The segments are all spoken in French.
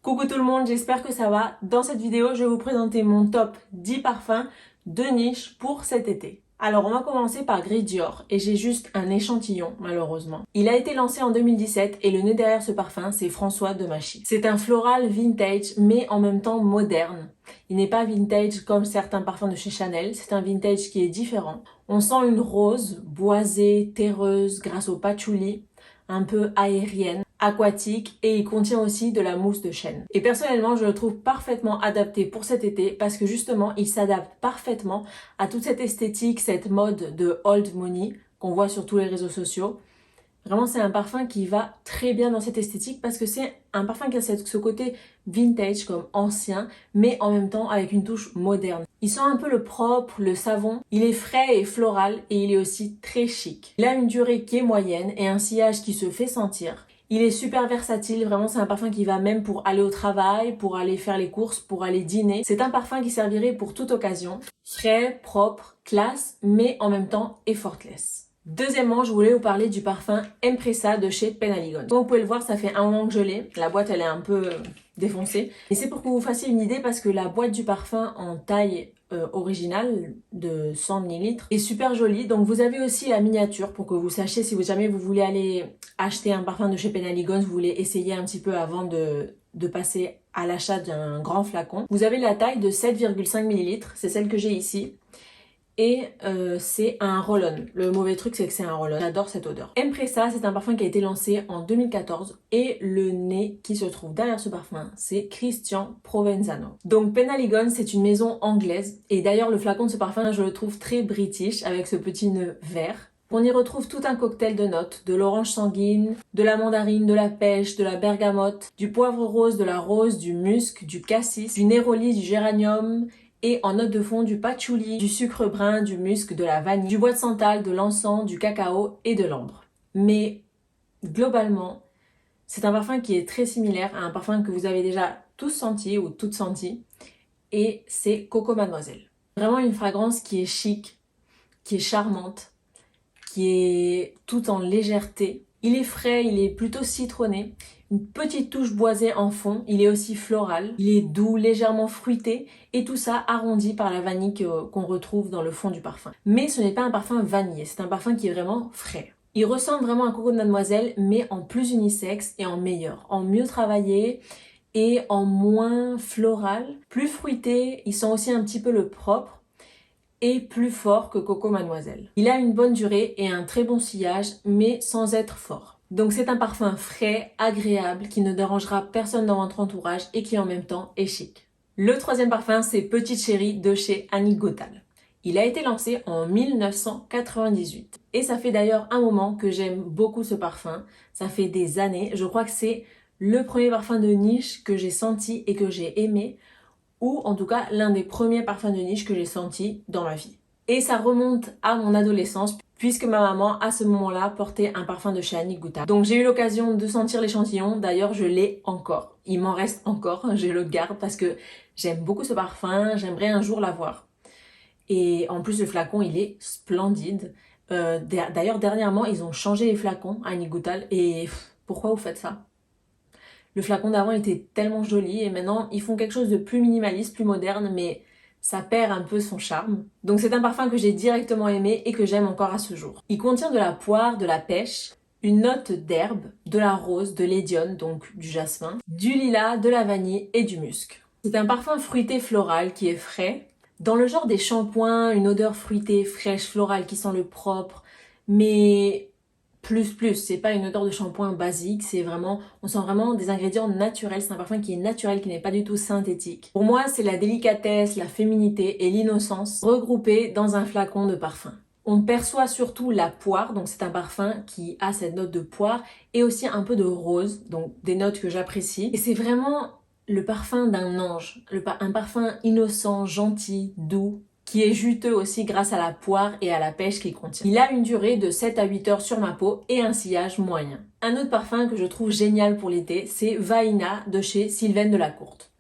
Coucou tout le monde, j'espère que ça va. Dans cette vidéo, je vais vous présenter mon top 10 parfums de niche pour cet été. Alors on va commencer par Gris Dior et j'ai juste un échantillon malheureusement. Il a été lancé en 2017 et le nez derrière ce parfum c'est François de Machy. C'est un floral vintage mais en même temps moderne. Il n'est pas vintage comme certains parfums de chez Chanel, c'est un vintage qui est différent. On sent une rose boisée, terreuse grâce au patchouli, un peu aérienne, aquatique et il contient aussi de la mousse de chêne. Et personnellement, je le trouve parfaitement adapté pour cet été parce que justement, il s'adapte parfaitement à toute cette esthétique, cette mode de old money qu'on voit sur tous les réseaux sociaux. Vraiment, c'est un parfum qui va très bien dans cette esthétique parce que c'est un parfum qui a ce côté vintage comme ancien, mais en même temps avec une touche moderne. Il sent un peu le propre, le savon. Il est frais et floral et il est aussi très chic. Il a une durée qui est moyenne et un sillage qui se fait sentir. Il est super versatile, vraiment c'est un parfum qui va même pour aller au travail, pour aller faire les courses, pour aller dîner. C'est un parfum qui servirait pour toute occasion. Frais, propre, classe, mais en même temps effortless. Deuxièmement, je voulais vous parler du parfum Empressa de chez Penhaligon. Comme vous pouvez le voir, ça fait un moment que je l'ai. La boîte, elle est un peu défoncée. Et c'est pour que vous fassiez une idée parce que la boîte du parfum en taille originale de 100 ml est super jolie. Donc vous avez aussi la miniature pour que vous sachiez si jamais vous voulez aller acheter un parfum de chez Penhaligon, vous voulez essayer un petit peu avant de passer à l'achat d'un grand flacon. Vous avez la taille de 7,5 ml, c'est celle que j'ai ici. Et c'est un roll-on. Le mauvais truc, c'est que c'est un roll-on. J'adore cette odeur. Empressa, c'est un parfum qui a été lancé en 2014. Et le nez qui se trouve derrière ce parfum, c'est Christian Provenzano. Donc Penhaligon, c'est une maison anglaise. Et d'ailleurs, le flacon de ce parfum, je le trouve très british, avec ce petit nœud vert. On y retrouve tout un cocktail de notes, de l'orange sanguine, de la mandarine, de la pêche, de la bergamote, du poivre rose, de la rose, du musc, du cassis, du néroli, du géranium, et en note de fond du patchouli, du sucre brun, du musc, de la vanille, du bois de santal, de l'encens, du cacao et de l'ambre. Mais globalement, c'est un parfum qui est très similaire à un parfum que vous avez déjà tous senti ou toutes senti, et c'est Coco Mademoiselle. Vraiment une fragrance qui est chic, qui est charmante, qui est tout en légèreté. Il est frais, il est plutôt citronné, une petite touche boisée en fond, il est aussi floral, il est doux, légèrement fruité et tout ça arrondi par la vanille qu'on retrouve dans le fond du parfum. Mais ce n'est pas un parfum vanillé, c'est un parfum qui est vraiment frais. Il ressemble vraiment à Coco de Mademoiselle mais en plus unisexe et en meilleur, en mieux travaillé et en moins floral, plus fruité, il sent aussi un petit peu le propre et plus fort que Coco Mademoiselle. Il a une bonne durée et un très bon sillage mais sans être fort. Donc c'est un parfum frais, agréable, qui ne dérangera personne dans votre entourage et qui en même temps est chic. Le troisième parfum, c'est Petite Chérie de chez Annick Goutal. Il a été lancé en 1998. Et ça fait d'ailleurs un moment que j'aime beaucoup ce parfum. Ça fait des années. Je crois que c'est le premier parfum de niche que j'ai senti et que j'ai aimé. Ou en tout cas l'un des premiers parfums de niche que j'ai senti dans ma vie. Et ça remonte à mon adolescence puisque ma maman à ce moment-là portait un parfum de chez Annick Goutal. Donc j'ai eu l'occasion de sentir l'échantillon, d'ailleurs je l'ai encore. Il m'en reste encore, je le garde parce que j'aime beaucoup ce parfum, j'aimerais un jour l'avoir. Et en plus le flacon il est splendide. D'ailleurs dernièrement ils ont changé les flacons à Annick Goutal et pourquoi vous faites ça ? Le flacon d'avant était tellement joli et maintenant ils font quelque chose de plus minimaliste, plus moderne, mais ça perd un peu son charme. Donc c'est un parfum que j'ai directement aimé et que j'aime encore à ce jour. Il contient de la poire, de la pêche, une note d'herbe, de la rose, de l'édione, donc du jasmin, du lilas, de la vanille et du musc. C'est un parfum fruité floral qui est frais. Dans le genre des shampoings, une odeur fruitée, fraîche, florale qui sent le propre, mais plus, c'est pas une odeur de shampoing basique, c'est vraiment, on sent vraiment des ingrédients naturels, c'est un parfum qui est naturel, qui n'est pas du tout synthétique. Pour moi, c'est la délicatesse, la féminité et l'innocence regroupées dans un flacon de parfum. On perçoit surtout la poire, donc c'est un parfum qui a cette note de poire et aussi un peu de rose, donc des notes que j'apprécie. Et c'est vraiment le parfum d'un ange, un parfum innocent, gentil, doux, qui est juteux aussi grâce à la poire et à la pêche qu'il contient. Il a une durée de 7 à 8 heures sur ma peau et un sillage moyen. Un autre parfum que je trouve génial pour l'été, c'est Vaina de chez Sylvaine Delacourte.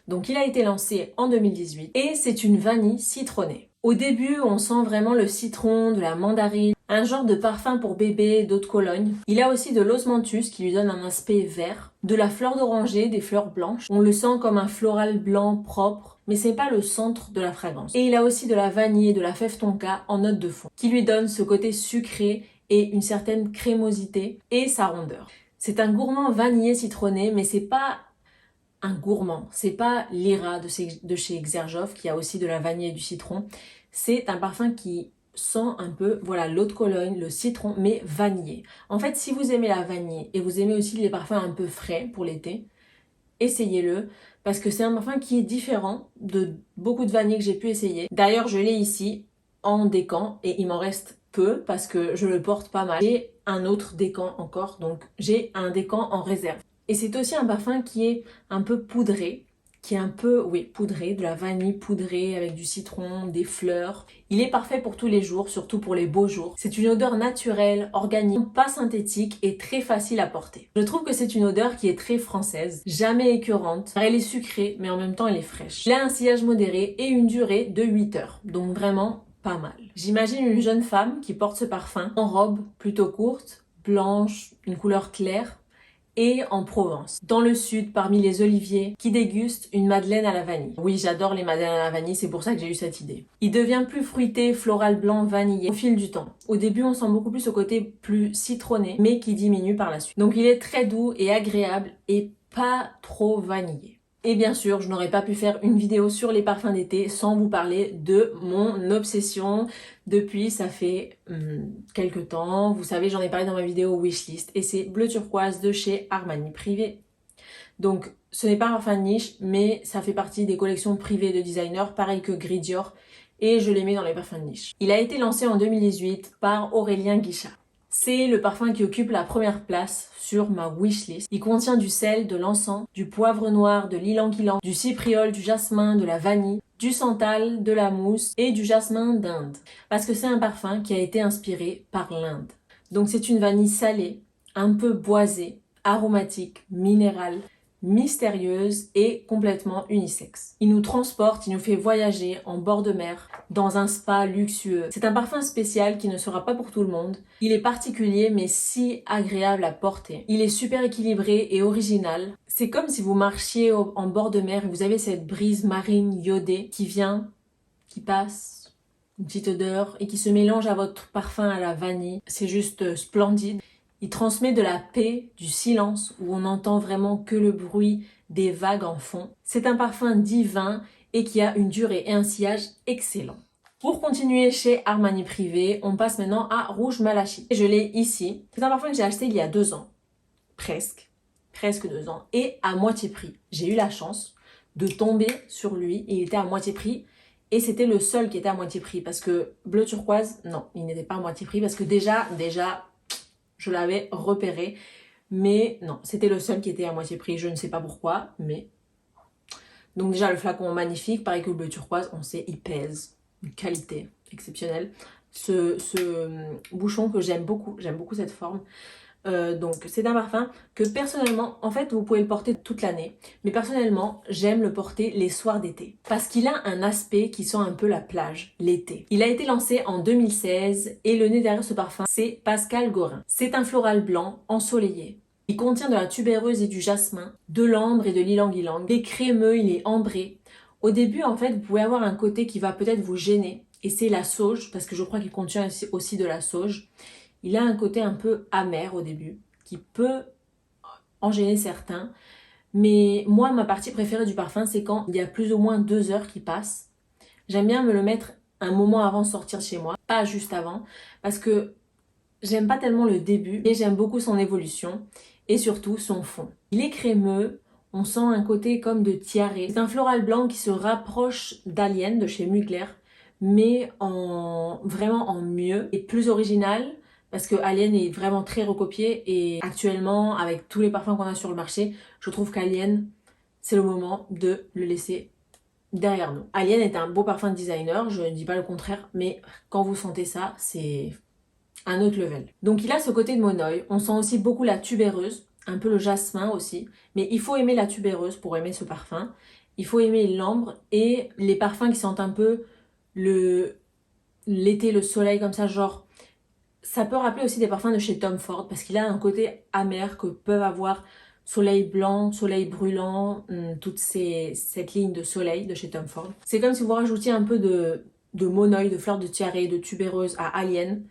Donc il a été lancé en 2018 et c'est une vanille citronnée. Au début, on sent vraiment le citron, de la mandarine, Un genre de parfum pour bébé, d'eau de Cologne. Il a aussi de l'osmanthus qui lui donne un aspect vert, de la fleur d'oranger, des fleurs blanches. On le sent comme un floral blanc propre, mais c'est pas le centre de la fragrance. Et il a aussi de la vanille et de la fève tonka en note de fond, qui lui donne ce côté sucré et une certaine crémosité et sa rondeur. C'est un gourmand vanillé citronné, mais c'est pas un gourmand. C'est pas l'Ira de chez Xerjoff qui a aussi de la vanille et du citron. C'est un parfum qui sent un peu, voilà, l'eau de Cologne, le citron, mais vanillé. En fait, si vous aimez la vanille et vous aimez aussi les parfums un peu frais pour l'été, essayez-le parce que c'est un parfum qui est différent de beaucoup de vanilles que j'ai pu essayer. D'ailleurs, je l'ai ici en décan et il m'en reste peu parce que je le porte pas mal. J'ai un autre décan encore, donc j'ai un décan en réserve. Et c'est aussi un parfum qui est un peu poudré, qui est un peu, oui, poudré, de la vanille poudrée avec du citron, des fleurs. Il est parfait pour tous les jours, surtout pour les beaux jours. C'est une odeur naturelle, organique, pas synthétique et très facile à porter. Je trouve que c'est une odeur qui est très française, jamais écœurante, car elle est sucrée, mais en même temps elle est fraîche. Il a un sillage modéré et une durée de 8 heures, donc vraiment pas mal. J'imagine une jeune femme qui porte ce parfum en robe plutôt courte, blanche, une couleur claire, et en Provence, dans le sud, parmi les oliviers, qui dégustent une madeleine à la vanille. Oui, j'adore les madeleines à la vanille, c'est pour ça que j'ai eu cette idée. Il devient plus fruité, floral blanc, vanillé au fil du temps. Au début, on sent beaucoup plus ce côté plus citronné, mais qui diminue par la suite. Donc il est très doux et agréable et pas trop vanillé. Et bien sûr, je n'aurais pas pu faire une vidéo sur les parfums d'été sans vous parler de mon obsession depuis ça fait quelques temps. Vous savez, j'en ai parlé dans ma vidéo wishlist et c'est Bleu Turquoise de chez Armani Privé. Donc, ce n'est pas un parfum de niche, mais ça fait partie des collections privées de designers, pareil que Gris Dior, et je les mets dans les parfums de niche. Il a été lancé en 2018 par Aurélien Guichard. C'est le parfum qui occupe la première place sur ma wishlist. Il contient du sel, de l'encens, du poivre noir, de l'ylang-ylang, du cypriol, du jasmin, de la vanille, du santal, de la mousse et du jasmin d'Inde. Parce que c'est un parfum qui a été inspiré par l'Inde. Donc c'est une vanille salée, un peu boisée, aromatique, minérale, mystérieuse et complètement unisexe. Il nous transporte, il nous fait voyager en bord de mer, dans un spa luxueux. C'est un parfum spécial qui ne sera pas pour tout le monde. Il est particulier mais si agréable à porter. Il est super équilibré et original. C'est comme si vous marchiez en bord de mer et vous avez cette brise marine iodée qui vient, qui passe, une petite odeur et qui se mélange à votre parfum à la vanille. C'est juste splendide. Il transmet de la paix, du silence, où on n'entend vraiment que le bruit des vagues en fond. C'est un parfum divin et qui a une durée et un sillage excellent. Pour continuer chez Armani Privé, on passe maintenant à Rouge Malachi. Je l'ai ici. C'est un parfum que j'ai acheté il y a 2 ans. Presque 2 ans. Et à moitié prix. J'ai eu la chance de tomber sur lui. Il était à moitié prix. Et c'était le seul qui était à moitié prix. Parce que Bleu Turquoise, non, il n'était pas à moitié prix. Parce que déjà, je l'avais repéré, mais non, c'était le seul qui était à moitié prix, je ne sais pas pourquoi, mais... Donc déjà, le flacon magnifique, pareil que le bleu turquoise, on sait, il pèse, une qualité exceptionnelle. Ce bouchon que j'aime beaucoup cette forme. Donc c'est un parfum que personnellement, en fait vous pouvez le porter toute l'année, mais personnellement j'aime le porter les soirs d'été parce qu'il a un aspect qui sent un peu la plage l'été. Il a été lancé en 2016 et le nez derrière ce parfum c'est Pascal Gorin. C'est un floral blanc ensoleillé. Il contient de la tubéreuse et du jasmin, de l'ambre et de l'ylang-ylang. Il est crémeux, il est ambré. Au début en fait vous pouvez avoir un côté qui va peut-être vous gêner et c'est la sauge parce que je crois qu'il contient aussi de la sauge. Il a un côté un peu amer au début, qui peut en gêner certains. Mais moi, ma partie préférée du parfum, c'est quand il y a plus ou moins 2 heures qui passent. J'aime bien me le mettre un moment avant de sortir de chez moi, pas juste avant, parce que j'aime pas tellement le début, mais j'aime beaucoup son évolution et surtout son fond. Il est crémeux, on sent un côté comme de tiare. C'est un floral blanc qui se rapproche d'Alien de chez Mugler, mais vraiment en mieux et plus original. Parce que Alien est vraiment très recopié et actuellement, avec tous les parfums qu'on a sur le marché, je trouve qu'Alien, c'est le moment de le laisser derrière nous. Alien est un beau parfum de designer, je ne dis pas le contraire, mais quand vous sentez ça, c'est un autre level. Donc il a ce côté de monoï, on sent aussi beaucoup la tubéreuse, un peu le jasmin aussi, mais il faut aimer la tubéreuse pour aimer ce parfum. Il faut aimer l'ambre et les parfums qui sentent un peu l'été, le soleil comme ça, genre Ça peut rappeler aussi des parfums de chez Tom Ford parce qu'il a un côté amer que peuvent avoir Soleil Blanc, Soleil Brûlant, cette ligne de soleil de chez Tom Ford. C'est comme si vous rajoutiez un peu de monoï, de fleurs de tiare, de tubéreuse à Alien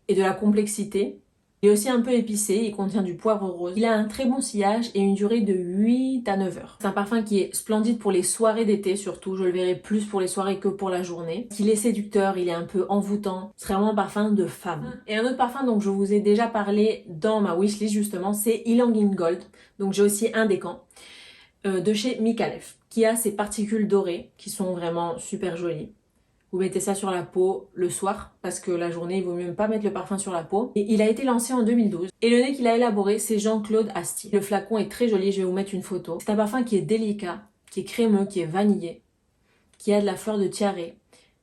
et de la complexité. Il est aussi un peu épicé, il contient du poivre rose. Il a un très bon sillage et une durée de 8 à 9 heures. C'est un parfum qui est splendide pour les soirées d'été surtout. Je le verrai plus pour les soirées que pour la journée. Il est séducteur, il est un peu envoûtant. C'est vraiment un parfum de femme. Et un autre parfum dont je vous ai déjà parlé dans ma wishlist justement, c'est Ylang in Gold. Donc j'ai aussi un décan de chez Micallef qui a ces particules dorées qui sont vraiment super jolies. Vous mettez ça sur la peau le soir parce que la journée, il vaut mieux même pas mettre le parfum sur la peau. Et il a été lancé en 2012. Et le nez qu'il a élaboré, c'est Jean-Claude Asti. Le flacon est très joli, je vais vous mettre une photo. C'est un parfum qui est délicat, qui est crémeux, qui est vanillé, qui a de la fleur de tiare.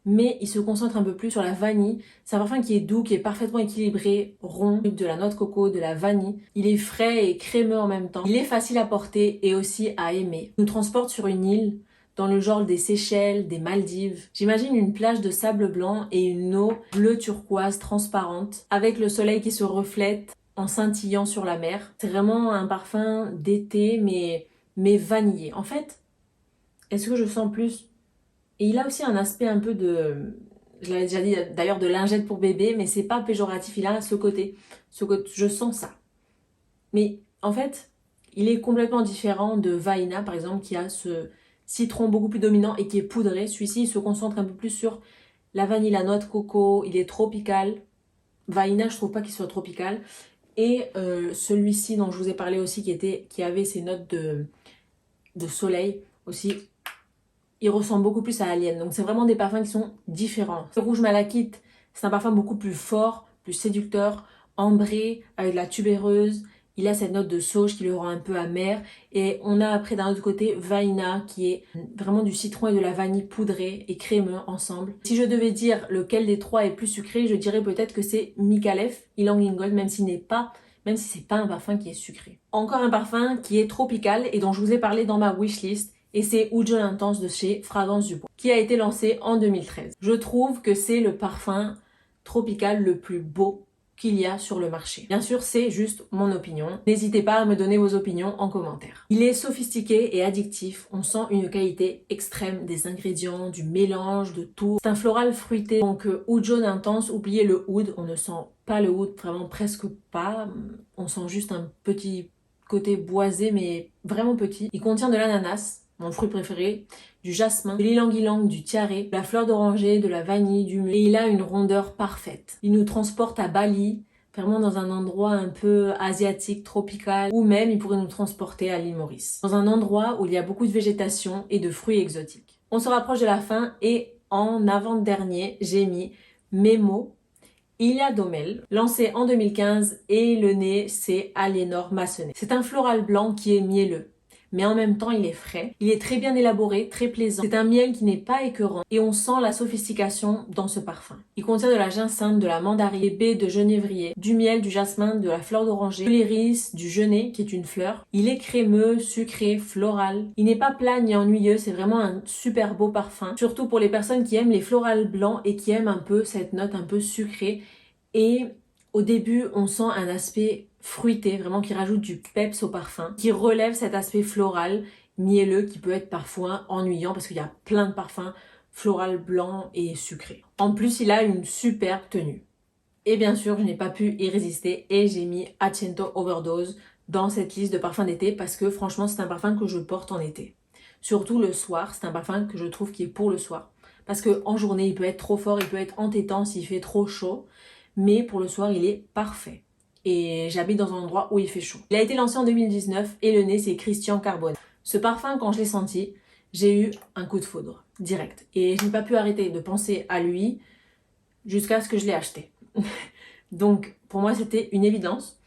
Mais il se concentre un peu plus sur la vanille. C'est un parfum qui est doux, qui est parfaitement équilibré, rond, de la noix de coco, de la vanille. Il est frais et crémeux en même temps. Il est facile à porter et aussi à aimer. Il nous transporte sur une île dans le genre des Seychelles, des Maldives. J'imagine une plage de sable blanc et une eau bleu turquoise transparente avec le soleil qui se reflète en scintillant sur la mer. C'est vraiment un parfum d'été mais vanillé. En fait, est-ce que je sens plus... Et il a aussi un aspect un peu de... Je l'avais déjà dit d'ailleurs de lingette pour bébé, mais c'est pas péjoratif, il a ce côté. Je sens ça. Mais en fait, il est complètement différent de Vaina par exemple qui a ce citron beaucoup plus dominant et qui est poudré. Celui-ci, il se concentre un peu plus sur la vanille, la noix de coco. Il est tropical. Vaina, je trouve pas qu'il soit tropical. Et celui-ci dont je vous ai parlé aussi, qui avait ces notes de soleil aussi, il ressemble beaucoup plus à Alien. Donc c'est vraiment des parfums qui sont différents. Le rouge malachite, c'est un parfum beaucoup plus fort, plus séducteur, ambré, avec de la tubéreuse. Il a cette note de sauge qui le rend un peu amer. Et on a après d'un autre côté Vaina qui est vraiment du citron et de la vanille poudrée et crémeux ensemble. Si je devais dire lequel des trois est plus sucré, je dirais peut-être que c'est Micallef Ylang in Gold, même si c'est pas un parfum qui est sucré. Encore un parfum qui est tropical et dont je vous ai parlé dans ma wishlist. Et c'est Oud Intense de chez Fragrance du Bois, qui a été lancé en 2013. Je trouve que c'est le parfum tropical le plus beau qu'il y a sur le marché. Bien sûr, c'est juste mon opinion. N'hésitez pas à me donner vos opinions en commentaire. Il est sophistiqué et addictif. On sent une qualité extrême des ingrédients, du mélange, de tout. C'est un floral fruité. Donc, Oud Jaune Intense, oubliez le oud. On ne sent pas le oud, vraiment presque pas. On sent juste un petit côté boisé, mais vraiment petit. Il contient de l'ananas, mon fruit préféré, du jasmin, de l'ylang-ylang, du tiare, de la fleur d'oranger, de la vanille, du mûr. Et il a une rondeur parfaite. Il nous transporte à Bali, vraiment dans un endroit un peu asiatique, tropical, ou même il pourrait nous transporter à l'île Maurice, dans un endroit où il y a beaucoup de végétation et de fruits exotiques. On se rapproche de la fin et en avant-dernier, j'ai mis Memo Ilia Domel, lancé en 2015 et le nez c'est Aliénor Massonnet. C'est un floral blanc qui est mielleux, mais en même temps il est frais. Il est très bien élaboré, très plaisant. C'est un miel qui n'est pas écœurant et on sent la sophistication dans ce parfum. Il contient de la ginseng, de la mandarine, des baies de genévrier, du miel, du jasmin, de la fleur d'oranger, de l'iris, du genêt qui est une fleur. Il est crémeux, sucré, floral. Il n'est pas plat ni ennuyeux, c'est vraiment un super beau parfum. Surtout pour les personnes qui aiment les florals blancs et qui aiment un peu cette note un peu sucrée. Et au début, on sent un aspect fruité, vraiment qui rajoute du peps au parfum, qui relève cet aspect floral, mielleux, qui peut être parfois ennuyant parce qu'il y a plein de parfums floral blanc et sucré. En plus, il a une superbe tenue. Et bien sûr, je n'ai pas pu y résister et j'ai mis Accento Overdose dans cette liste de parfums d'été parce que franchement, c'est un parfum que je porte en été. Surtout le soir, c'est un parfum que je trouve qui est pour le soir. Parce qu'en journée, il peut être trop fort, il peut être entêtant s'il fait trop chaud. Mais pour le soir, il est parfait. Et j'habite dans un endroit où il fait chaud. Il a été lancé en 2019 et le nez, c'est Christian Carbone. Ce parfum, quand je l'ai senti, j'ai eu un coup de foudre, direct. Et je n'ai pas pu arrêter de penser à lui jusqu'à ce que je l'ai acheté. Donc, pour moi, c'était une évidence.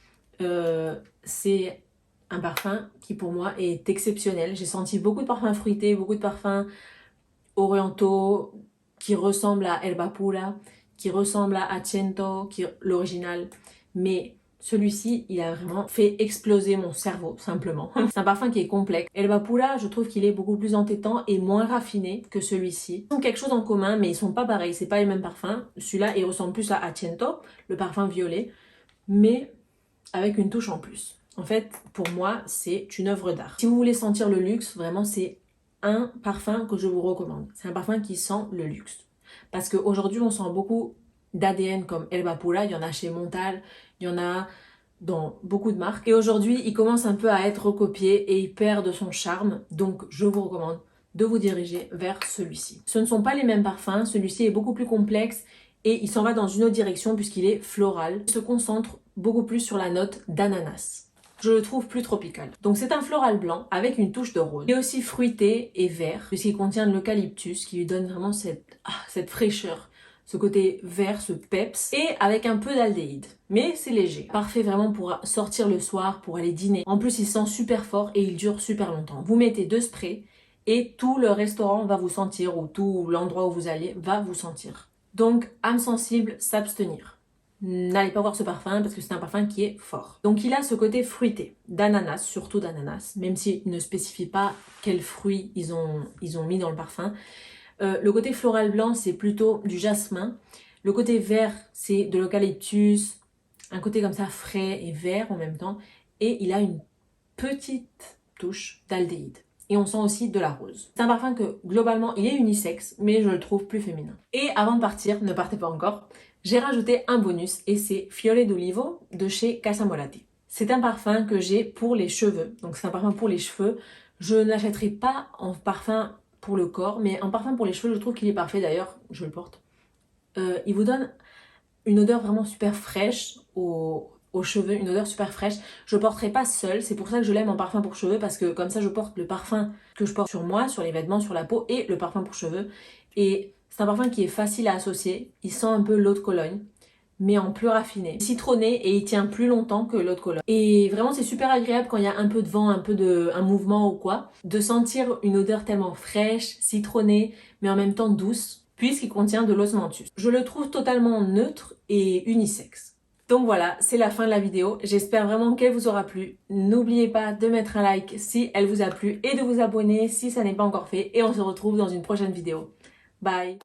C'est un parfum qui, pour moi, est exceptionnel. J'ai senti beaucoup de parfums fruités, beaucoup de parfums orientaux qui ressemblent à Herba Pura, qui ressemble à Accento, l'original, mais Celui-ci, il a vraiment fait exploser mon cerveau, simplement. C'est un parfum qui est complexe. Elba Pura, je trouve qu'il est beaucoup plus entêtant et moins raffiné que celui-ci. Ils ont quelque chose en commun, mais ils sont pas pareils. C'est pas les mêmes parfums. Celui-là, il ressemble plus à Accento, le parfum violet, mais avec une touche en plus. En fait, pour moi, c'est une œuvre d'art. Si vous voulez sentir le luxe, vraiment, c'est un parfum que je vous recommande. C'est un parfum qui sent le luxe. Parce qu'aujourd'hui, on sent beaucoup d'ADN comme Elba Pura. Il y en a chez Montal, il y en a dans beaucoup de marques. Et aujourd'hui, il commence un peu à être recopié et il perd de son charme. Donc, je vous recommande de vous diriger vers celui-ci. Ce ne sont pas les mêmes parfums. Celui-ci est beaucoup plus complexe et il s'en va dans une autre direction puisqu'il est floral. Il se concentre beaucoup plus sur la note d'ananas. Je le trouve plus tropical. Donc c'est un floral blanc avec une touche de rose. Il est aussi fruité et vert puisqu'il contient de l'eucalyptus qui lui donne vraiment cette fraîcheur, ce côté vert, ce peps, et avec un peu d'aldéhyde. Mais c'est léger. Parfait vraiment pour sortir le soir, pour aller dîner. En plus, il sent super fort et il dure super longtemps. Vous mettez 2 sprays et tout le restaurant va vous sentir ou tout l'endroit où vous allez va vous sentir. Donc, âme sensible, s'abstenir. N'allez pas voir ce parfum parce que c'est un parfum qui est fort. Donc il a ce côté fruité, d'ananas, surtout d'ananas, même s'il ne spécifie pas quels fruits ils ont mis dans le parfum. Le côté floral blanc, c'est plutôt du jasmin. Le côté vert, c'est de l'eucalyptus, un côté comme ça frais et vert en même temps. Et il a une petite touche d'aldéhyde. Et on sent aussi de la rose. C'est un parfum que, globalement, il est unisexe, mais je le trouve plus féminin. Et avant de partir, ne partez pas encore, j'ai rajouté un bonus et c'est Fiole d'Olivo de chez Casa Morati. C'est un parfum que j'ai pour les cheveux. Donc c'est un parfum pour les cheveux. Je ne l'achèterai pas en parfum pour le corps, mais en parfum pour les cheveux, je trouve qu'il est parfait. D'ailleurs, je le porte. Il vous donne une odeur vraiment super fraîche aux cheveux, une odeur super fraîche. Je ne porterai pas seule, c'est pour ça que je l'aime en parfum pour cheveux, parce que comme ça je porte le parfum que je porte sur moi, sur les vêtements, sur la peau, et le parfum pour cheveux. Et c'est un parfum qui est facile à associer, il sent un peu l'eau de Cologne, mais en plus raffiné. Citronné et il tient plus longtemps que l'eau de Cologne. Et vraiment c'est super agréable quand il y a un peu de vent, un mouvement ou quoi, de sentir une odeur tellement fraîche, citronnée, mais en même temps douce, puisqu'il contient de l'osmanthus. Je le trouve totalement neutre et unisexe. Donc voilà, c'est la fin de la vidéo. J'espère vraiment qu'elle vous aura plu. N'oubliez pas de mettre un like si elle vous a plu et de vous abonner si ça n'est pas encore fait. Et on se retrouve dans une prochaine vidéo. Bye!